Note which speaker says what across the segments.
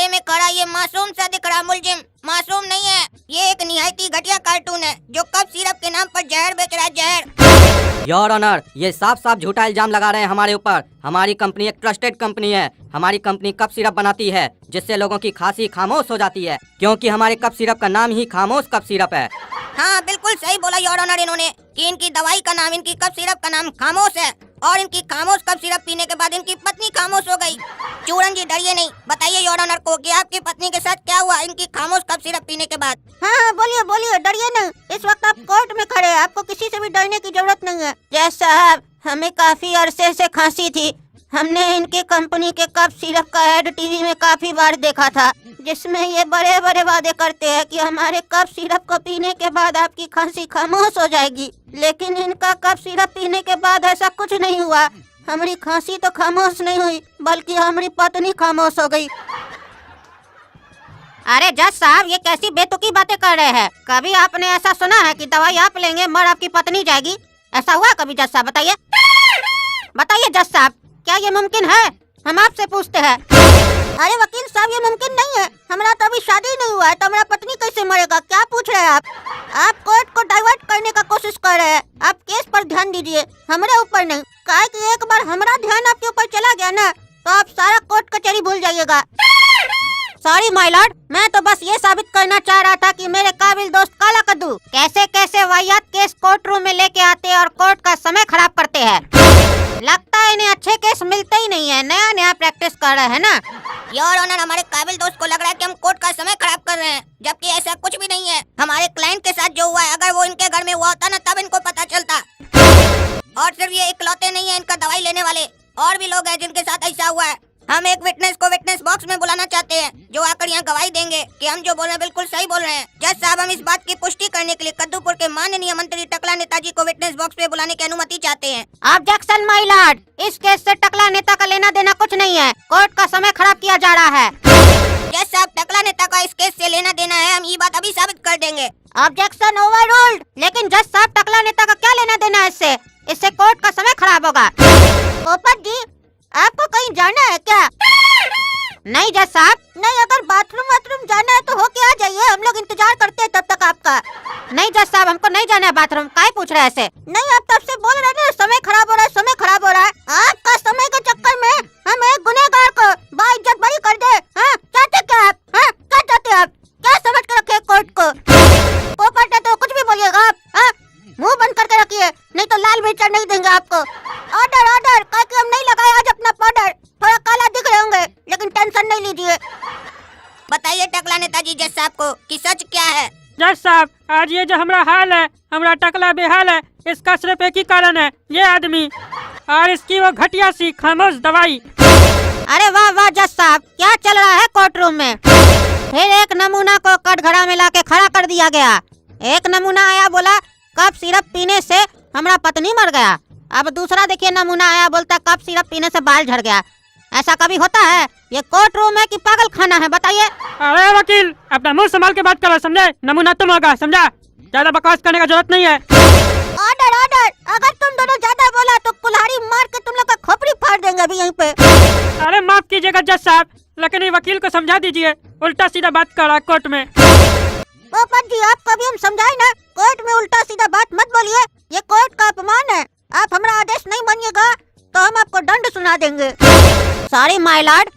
Speaker 1: कमरे में खड़ा ये मासूम सा दिख रहा मुलजिम मासूम नहीं है, ये एक निहायती घटिया कार्टून है जो कप सिरप के नाम पर जहर बेच रहा है, जहर।
Speaker 2: योर ऑनर, ये साफ साफ झूठा इल्जाम लगा रहे हैं हमारे ऊपर। हमारी कंपनी एक ट्रस्टेड कंपनी है। हमारी कंपनी कप सिरप बनाती है जिससे लोगों की खांसी खामोश हो जाती है, क्योंकि हमारे कप सिरप का नाम ही खामोश कप सिरप है।
Speaker 1: हाँ बिल्कुल सही बोला योर ऑनर इन्होंने कि इनकी दवाई का नाम, इनकी कप सिरप का नाम खामोश है और इनकी खामोश कप सिरप पीने के बाद इनकी पत्नी खामोश हो गई। चूरन जी डरिए नहीं, बताइए योर ऑनर को कि आपकी पत्नी के साथ क्या हुआ इनकी खामोश कप सिरप पीने के बाद।
Speaker 3: हाँ बोलिए बोलिए, डरिए नहीं, इस वक्त आप कोर्ट में खड़े हैं, आपको किसी से भी डरने की जरूरत नहीं है। जज साहब, हमें काफी अरसे से खांसी थी। हमने इनकी कंपनी के कप सिरप का ऐड टीवी में काफी बार देखा था, जिसमें ये बड़े बड़े वादे करते हैं कि हमारे कप सिरप को पीने के बाद आपकी खांसी खामोश हो जाएगी, लेकिन इनका कप सिरप पीने के बाद ऐसा कुछ नहीं हुआ। हमारी खांसी तो खामोश नहीं हुई, बल्कि हमारी पत्नी खामोश हो गई। अरे जज साहब, ये कैसी बेतुकी बातें कर रहे हैं? कभी आपने ऐसा सुना है कि दवाई आप लेंगे मर आपकी पत्नी जाएगी? ऐसा हुआ कभी जज साहब? बताइए बताइए जज साहब, क्या ये मुमकिन है? हम आपसे पूछते हैं। अरे वकील साहब, ये मुमकिन नहीं है, हमारा तो अभी शादी नहीं हुआ है, तो हमारा पत्नी कैसे मरेगा? क्या पूछ रहे हैं आप? आप कोर्ट को डाइवर्ट करने का कोशिश कर रहे हैं। आप केस पर ध्यान दीजिए, हमारे ऊपर नहीं। काहे कि एक बार हमारा ध्यान आपके ऊपर चला गया ना, तो आप सारा कोर्ट कचहरी भूल जाइएगा। सॉरी माय लॉर्ड, मैं तो बस ये साबित करना चाह रहा था कि मेरे काबिल दोस्त काला कद्दू कैसे कैसे वाहियात केस कोर्ट रूम में लेके आते हैं और कोर्ट का समय खराब करते हैं। लगता है इन्हें अच्छे केस मिलते ही नहीं है, नया नया प्रैक्टिस कर रहे हैं ना।
Speaker 1: योर ऑनर, हमारे काबिल दोस्त को लग रहा है कि हम कोर्ट का समय खराब कर रहे हैं, जबकि ऐसा कुछ भी नहीं है। हमारे क्लाइंट के साथ जो हुआ है, अगर वो इनके घर में हुआ होता ना, तब इनको पता चलता। और सिर्फ ये इकलौते नहीं है इनका दवाई लेने वाले, और भी लोग हैं जिनके साथ ऐसा हुआ है। हम एक विटनेस को विटनेस बॉक्स में बुलाना चाहते हैं, जो आकर यहाँ गवाही देंगे कि हम जो बोल रहे हैं बिल्कुल सही बोल रहे हैं। जज साहब, हम इस बात की पुष्टि करने के लिए कद्दूपुर के माननीय मंत्री टकला नेताजी को विटनेस बॉक्स में बुलाने की अनुमति चाहते हैं।
Speaker 3: ऑब्जेक्शन माय लॉर्ड, इस केस से टकला नेता का लेना देना कुछ नहीं है, कोर्ट का समय खराब किया जा रहा है।
Speaker 1: जज साहब, टकला नेता का इस केस से लेना देना है, हम ये बात अभी साबित कर देंगे।
Speaker 3: Objection overruled. लेकिन जज साहब, टकला नेता का क्या लेना देना है इससे? इससे कोर्ट का समय खराब होगा। पोपट जी, आपको कहीं जाना है क्या? नहीं जज साहब, नहीं, अगर बाथरूम जाना है तो होके आ जाइए, हम लोग इंतजार करते हैं तब तक आपका। नहीं जज साहब, हमको नहीं जाना है बाथरूम। काहे पूछ रहे हैं ऐसे? नहीं, आप तब से बोल रहे हैं ना, समय खराब हो रहा है, समय खराब हो रहा है। आपका समय के चक्कर में हम एक गुनहगार को बाइज्जत बरी कर दे। हाँ, चाहते क्या आप? हाँ, क्या चाहते आप? क्या समझ के रखे कोर्ट को? पोपट है तो कुछ भी बोलिएगा आप। हाँ, मुंह बंद करके रखिए, नहीं तो लाल मिर्चा नहीं देंगे आपको। ऑर्डर ऑर्डर, कह के हम नहीं लगाए आज अपना पाउडर। थोड़ा काला दिख रहे होंगे, लेकिन टेंशन नहीं लीजिए।
Speaker 1: बताइए टकला नेताजी जज साहब को कि सच क्या है।
Speaker 4: जज साहब, आज ये जो हमारा हाल है, हमारा टकला बेहाल है, इसका सिर्फ एक ही कारण है, ये आदमी और इसकी वो घटिया सी खामोश दवाई।
Speaker 3: अरे वाह वाह जज साहब, क्या चल रहा है कोर्ट रूम में? फिर एक नमूना को कटघरा में लाके खड़ा कर दिया गया। एक नमूना आया, बोला कप सिरप पीने से हमारा पत्नी मर गया। अब दूसरा देखिए नमूना आया, बोलता कप सिरप पीने से बाल झड़ गया। ऐसा कभी होता है? ये कोर्ट रूम है कि पागल खाना है? बताइए।
Speaker 4: अरे वकील, अपना मुंह संभाल के बात करो, समझे? नमूना तुम होगा, समझा? ज्यादा बकवास करने का जरूरत नहीं है।
Speaker 3: ऑर्डर ऑर्डर, अगर तुम दोनों ज्यादा बोला तो कुल्हाड़ी मार के तुम लोग का खोपड़ी फाड़ देंगे अभी यहीं पे।
Speaker 4: अरे माफ कीजिएगा जज साहब, लेकिन ये वकील को समझा दीजिए, उल्टा सीधा बात कर रहा है कोर्ट में।
Speaker 3: पोपट जी, आपको भी हम समझाए ना, कोर्ट में उल्टा सीधा बात मत बोलिए, ये कोर्ट का अपमान है। आप हमारा आदेश नहीं मानिएगा तो हम आपको दंड सुना देंगे। सॉरी माय लॉर्ड,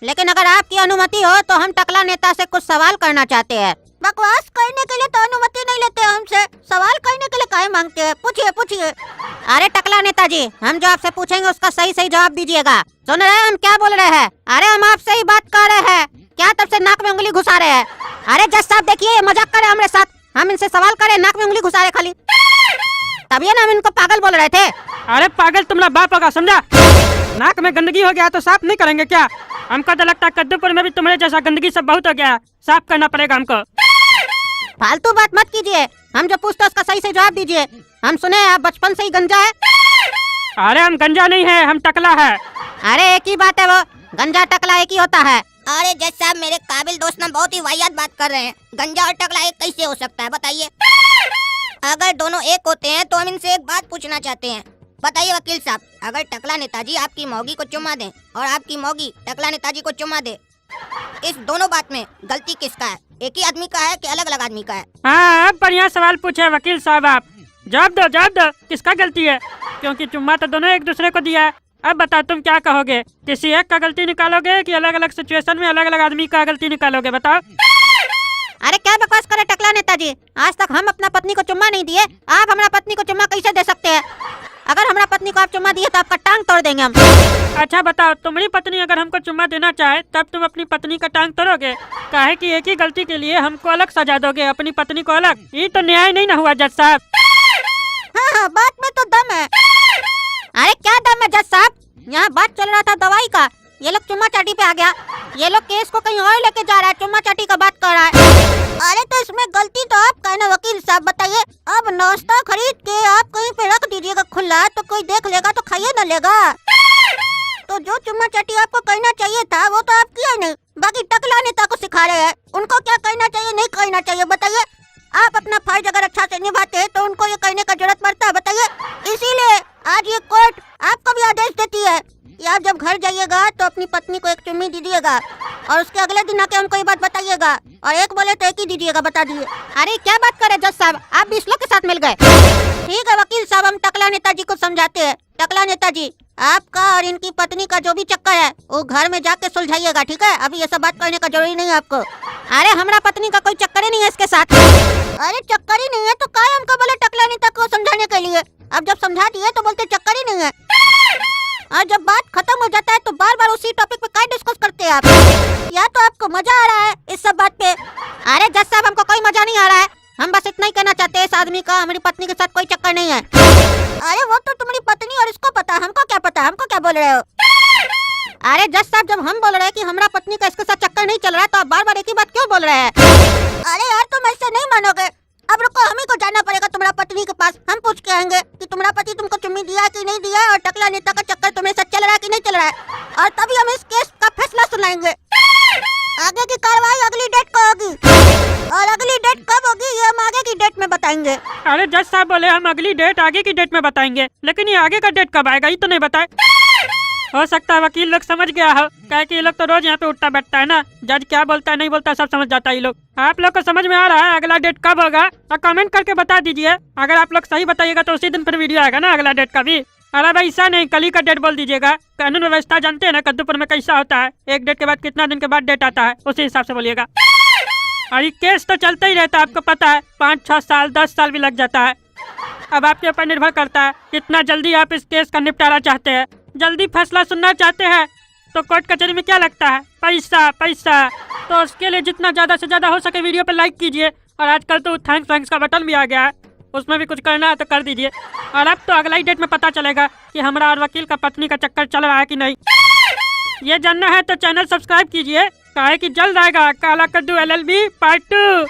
Speaker 3: लेकिन अगर आपकी अनुमति हो तो हम टकला नेता से कुछ सवाल करना चाहते हैं। बकवास करने के लिए तो अनुमति नहीं लेते हमसे, सवाल करने के लिए काहे मांगते हैं? पूछिए पूछिए। अरे टकला नेताजी, हम जो आपसे पूछेंगे उसका सही सही जवाब दीजिएगा। सुन रहे हैं हम क्या बोल रहे हैं? अरे हम आपसे ही बात कर रहे हैं, क्या तब से नाक में उंगली घुसा रहे हैं? अरे जज साहब देखिए, ये मजाक कर रहे हैं हमारे साथ, हम इनसे सवाल करें, नाक में उंगली घुसा रहे खाली। तभी ना हम इनको पागल बोल रहे थे।
Speaker 4: अरे पागल तुम्हारा बाप होगा, समझा? नाक में गंदगी हो गया तो साफ नहीं करेंगे क्या? हमको तो लगता है कद्दूपुर में भी तुम्हारे जैसा गंदगी सब बहुत हो गया, साफ करना पड़ेगा हमको।
Speaker 3: फालतू बात मत कीजिए, हम जो पूछते उसका सही से जवाब दीजिए। हम सुने आप बचपन से ही गंजा है।
Speaker 4: अरे हम गंजा नहीं है, हम टकला है।
Speaker 3: अरे एक ही बात है, वो गंजा टकला एक ही होता है।
Speaker 1: अरे जज साहब, मेरे काबिल दोस्त ना बहुत ही वाहियात बात कर रहे हैं। गंजा और टकला एक कैसे हो सकता है, बताइए? अगर दोनों एक होते हैं तो हम इनसे एक बात पूछना चाहते हैं। बताइए वकील साहब, अगर टकला नेताजी आपकी मौगी को चुम्मा दें और आपकी मौगी टकला नेताजी को चुम्मा दे, इस दोनों बात में गलती किसका है? एक ही आदमी का है कि अलग अलग आदमी का है?
Speaker 4: हाँ, अब बढ़िया सवाल पूछे वकील साहब आप। जवाब दो, किसका गलती है? क्योंकि चुम्मा तो दोनों एक दूसरे को दिया है। अब बताओ तुम क्या कहोगे? किसी एक का गलती निकालोगे कि अलग अलग सिचुएशन में अलग अलग आदमी का गलती निकालोगे? बताओ।
Speaker 3: अरे क्या बकवास करे टकला नेताजी, आज तक हम अपना पत्नी को चुम्मा नहीं दिए, आप हमारा पत्नी को चुम्मा कैसे दे सकते हैं? अगर हमारा पत्नी को आप चुम्मा दिए तो आपका टांग तोड़ देंगे हम।
Speaker 4: अच्छा बताओ, तुम्हारी पत्नी अगर हमको चुम्मा देना चाहे तब तुम अपनी पत्नी का टांग तोड़ोगे? काहे कि एक ही गलती के लिए हमको अलग सजा दोगे, अपनी पत्नी को अलग? ये तो न्याय नहीं ना हुआ जज साहब।
Speaker 3: हाँ, बात में तो दम है। अरे क्या दम है जज साहब, यहाँ बात चल रहा था दवाई का, ये लोग चुम्मा चाटी पे आ गया। ये लोग केस को कहीं और लेके जा रहा है, चुम्मा चाटी का बात कर रहा है। अरे तो इसमें गलती तो आपका है ना वकील साहब, बताइए। अब नाश्ता खरीद के आप कहीं पे रख दीजिएगा खुला, तो कोई देख लेगा तो खाइए न लेगा। तो जो चुम्मा चाटी आपको कहना चाहिए था वो तो आप किया नहीं, बाकी टकला नेता को सिखा रहे हैं उनको क्या कहना चाहिए नहीं कहना चाहिए, बताइए। आप अपना फर्ज अगर अच्छा से निभाते हैं तो उनको ये कहने का जरूरत पड़ता है, बताइए। इसीलिए आज ये कोर्ट आपको भी आदेश देती है कि आप जब घर जाइएगा तो अपनी पत्नी को एक चुम्मी दीजिएगा और उसके अगले दिन आके हमको ये बात बताइएगा, और एक बोले तो एक ही दीजिएगा, बता दीजिए। अरे क्या बात करे जज साहब, आप भी इस लोग के साथ मिल गए। ठीक है वकील साहब, हम टकला नेताजी को समझाते हैं। टकला नेताजी, आपका और इनकी पत्नी का जो भी चक्कर है वो घर में जाके सुलझाइएगा, ठीक है? अभी ये सब बात करने का जरूरी नहीं है आपको। अरे हमारा पत्नी का कोई चक्कर ही नहीं है इसके साथ। अरे चक्कर ही नहीं है तो क्या हमको बोले टकला नेता को समझाने के लिए? अब जब समझा दिए तो बोलते चक्कर ही नहीं है, और जब बात खत्म हो जाता है तो बार बार उसी टॉपिक पे क्या डिस्कस करते हैं आप? या तो आपको मजा आ रहा है इस सब बात पे? अरे जज साहब, हमको कोई मजा नहीं आ रहा है, हम बस इतना ही कहना चाहते हैं, इस आदमी का हमारी पत्नी के साथ कोई चक्कर नहीं है। अरे वो तो तुम्हारी पत्नी और इसको पता, हमको क्या पता, हमको क्या बोल रहे हो? अरे जज साहब, जब हम बोल रहे हैं कि हमारा पत्नी का इसके साथ चक्कर नहीं चल रहा है तो आप बार बार एक ही बात क्यों बोल रहे हैं? अरे यार तुम ऐसे नहीं मानोगे, अब रुको, हमें को जाना पड़ेगा तुम्हारा पत्नी के पास। हम पूछ के आएंगे कि तुम्हारा पति तुमको चुम्मी दिया कि नहीं दिया, और टकला नेता का चक्कर तुम्हारे साथ चल रहा है कि नहीं चल रहा है, और तभी हम इस केस का फैसला सुनाएंगे। आगे की कार्रवाई अगली डेट को होगी, और अगली डेट कब होगी ये हम आगे की डेट में बताएंगे।
Speaker 4: अरे जज साहब बोले हम अगली डेट आगे की डेट में बताएंगे, लेकिन ये आगे का डेट कब आएगा ये तो नहीं बताए। हो सकता है वकील लोग समझ गया हो, क्या कि ये लोग तो रोज यहाँ पे उठता बैठता है ना, जज क्या बोलता है नहीं बोलता सब समझ जाता है ये लोग। आप लोग को समझ में आ रहा है अगला डेट कब होगा? और कमेंट करके बता दीजिए, अगर आप लोग सही बताइएगा तो उसी दिन फिर वीडियो आएगा ना अगला डेट का भी। अरे भाई ऐसा नहीं, कल ही का डेट बोल दीजिएगा। कानून व्यवस्था जानते हैं ना कद्दूपुर में कैसा होता है, एक डेट के बाद कितना दिन के बाद डेट आता है, उसी हिसाब से बोलिएगा। और ये केस तो चलता ही रहता है, आपको पता है, 5-6 साल 10 साल भी लग जाता है। अब आपके ऊपर निर्भर करता है कितना जल्दी आप इस केस का निपटारा चाहते हैं। जल्दी फैसला सुनना चाहते हैं तो कोर्ट कचहरी में क्या लगता है? पैसा पैसा। तो उसके लिए जितना ज़्यादा से ज़्यादा हो सके वीडियो पर लाइक कीजिए, और आजकल तो थैंक्स का बटन भी आ गया है, उसमें भी कुछ करना है तो कर दीजिए। और अब तो अगला ही डेट में पता चलेगा कि हमारा और वकील का पत्नी का चक्कर चल रहा है कि नहीं। ये जानना है तो चैनल सब्सक्राइब कीजिए, काहे कि जल्द आएगा काला कद्दू LLB पार्ट 2।